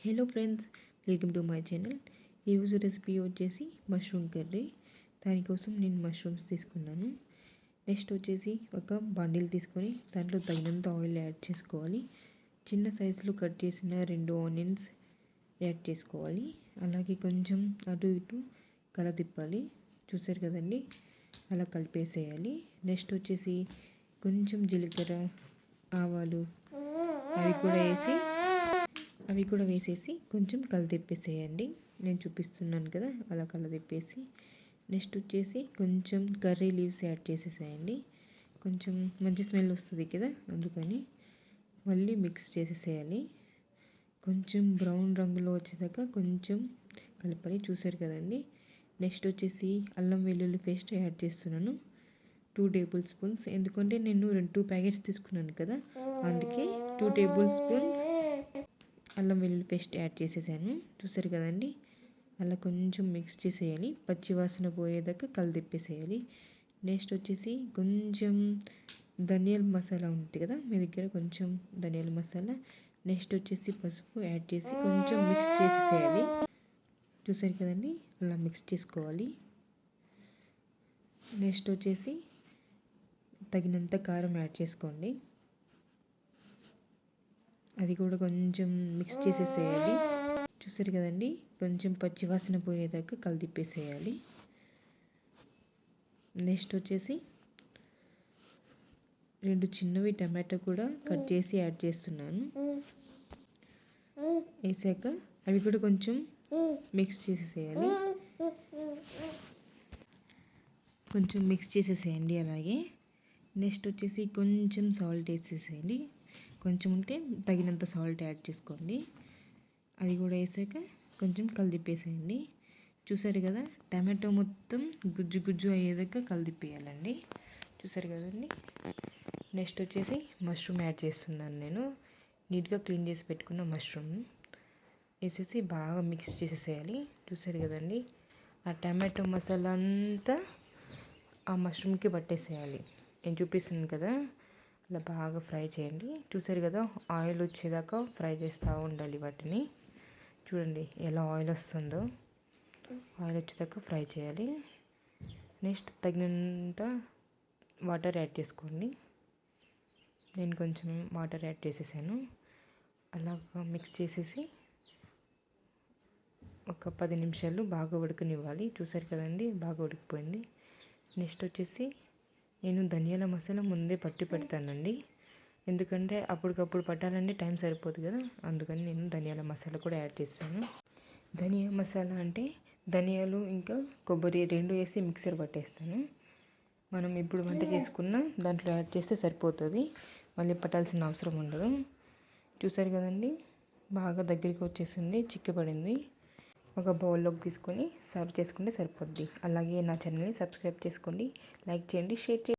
Hello friends, welcome to my channel. ఈరోజు recipe వచ్చేసి mushroom curry. దానికోసం నేను మష్రూమ్స్ తీసుకున్నాను. నెక్స్ట్ వచ్చేసి ఒక బండిల్ తీసుకొని దాంట్లో తగినంత ఆయిల్ యాడ్ చేసుకోవాలి. చిన్న సైజులో కట్ చేసిన 2 ఆనియన్స్ యాడ్ చేసుకోవాలి. అలాగే కొంచెం అటు ఇటు తిప్పాలి. చూసారు కదండి, అలా కలిపేసేయాలి. నెక్స్ట్ వచ్చేసి కొంచెం జీలకర్ర, ఆవాలు అవి కూడా వేసేసి కొంచెం తిప్పేసేయండి. నేను చూపిస్తున్నాను కదా, అలా తిప్పేసి నెక్స్ట్ వచ్చేసి కొంచెం కర్రీ లీవ్స్ యాడ్ చేసేసేయండి. కొంచెం మంచి స్మెల్ వస్తుంది కదా, అందుకని మళ్ళీ మిక్స్ చేసేసేయాలి. కొంచెం బ్రౌన్ రంగులో వచ్చేదాకా కొంచెం కలపాలి. చూసారు కదండి. నెక్స్ట్ వచ్చేసి అల్లం వెల్లుల్లి పేస్ట్ యాడ్ చేస్తున్నాను, 2 టేబుల్ స్పూన్స్. ఎందుకంటే నేను 2 ప్యాకెట్స్ తీసుకున్నాను కదా, అందుకే 2 టేబుల్ స్పూన్స్ అల్లం వెల్లుల్లి పేస్ట్ యాడ్ చేసేసాను. చూసారు కదండి, అలా కొంచెం మిక్స్ చేసేయాలి. పచ్చి వాసన పోయేదాకా తిప్పేసేయాలి. నెక్స్ట్ వచ్చేసి కొంచెం ధనియాల మసాలా ఉంటుంది కదా మీ దగ్గర, కొంచెం ధనియాల మసాలా. నెక్స్ట్ వచ్చేసి పసుపు యాడ్ చేసి కొంచెం మిక్స్ చేసేసేయాలి. చూసారు కదండి, అలా మిక్స్ చేసుకోవాలి. నెక్స్ట్ వచ్చేసి తగినంత కారం యాడ్ చేసుకోండి. అది కూడా కొంచెం మిక్స్ చేసేసేయాలి. చూసారు కదండి, కొంచెం పచ్చి వాసన పోయేదాకా తిప్పేసేయాలి. నెక్స్ట్ వచ్చేసి 2 చిన్నవి టమాటో కూడా కట్ చేసి యాడ్ చేస్తున్నాను. వేసాక అవి కూడా కొంచెం మిక్స్ చేసేసేయాలి. అలాగే నెక్స్ట్ వచ్చేసి కొంచెం సాల్ట్ వేసేసేయండి. కొంచెం ఉంటే తగినంత సాల్ట్ యాడ్ చేసుకోండి. అది కూడా వేసాక కొంచెం తిప్పేసేయండి. చూసారు కదా, టమాటో మొత్తం గుజ్జు గుజ్జు అయ్యేదాకా తిప్పేయాలండి. చూసారు కదండి. నెక్స్ట్ వచ్చేసి మష్రూమ్ యాడ్ చేస్తున్నాను. నేను నీట్గా క్లీన్ చేసి పెట్టుకున్న మష్రూమ్ వేసేసి బాగా మిక్స్ చేసేసేయాలి. చూసారు కదండి, ఆ టమాటో మసాలా అంతా ఆ మష్రూమ్కి పట్టేసేయాలి. నేను చూపిస్తున్నాను కదా, అలా బాగా ఫ్రై చేయండి. చూసారు కదా, ఆయిల్ వచ్చేదాకా ఫ్రై చేస్తూ ఉండాలి వాటిని. చూడండి ఎలా ఆయిల్ వస్తుందో, ఆయిల్ వచ్చేదాకా ఫ్రై చేయాలి. నెక్స్ట్ తగినంత వాటర్ యాడ్ చేసుకోండి. నేను కొంచెం వాటర్ యాడ్ చేసేసాను. అలాగా మిక్స్ చేసేసి ఒక 10 నిమిషాలు బాగా ఉడకనివ్వాలి. చూసారు కదండి, బాగా ఉడికిపోయింది. నెక్స్ట్ వచ్చేసి నేను ధనియాల మసాలా ముందే పట్టి పెడతానండి. ఎందుకంటే అప్పటికప్పుడు పట్టాలంటే టైం సరిపోదు కదా, అందుకని నేను ధనియాల మసాలా కూడా యాడ్ చేస్తాను. ధనియా మసాలా అంటే ధనియాలు ఇంకా కొబ్బరి 2 వేసి మిక్సర్ పట్టేస్తాను. మనం ఇప్పుడు వంట చేసుకున్న దాంట్లో యాడ్ చేస్తే సరిపోతుంది, మళ్ళీ పట్టాల్సిన అవసరం ఉండదు. చూసారు కదండి, బాగా దగ్గరికి వచ్చేసింది, చిక్కబడింది. ఒక బౌల్లోకి తీసుకొని సర్వ్ చేసుకుంటే సరిపోద్ది. అలాగే నా ఛానల్ని సబ్స్క్రైబ్ చేసుకోండి, లైక్ చేయండి, షేర్ చేయండి.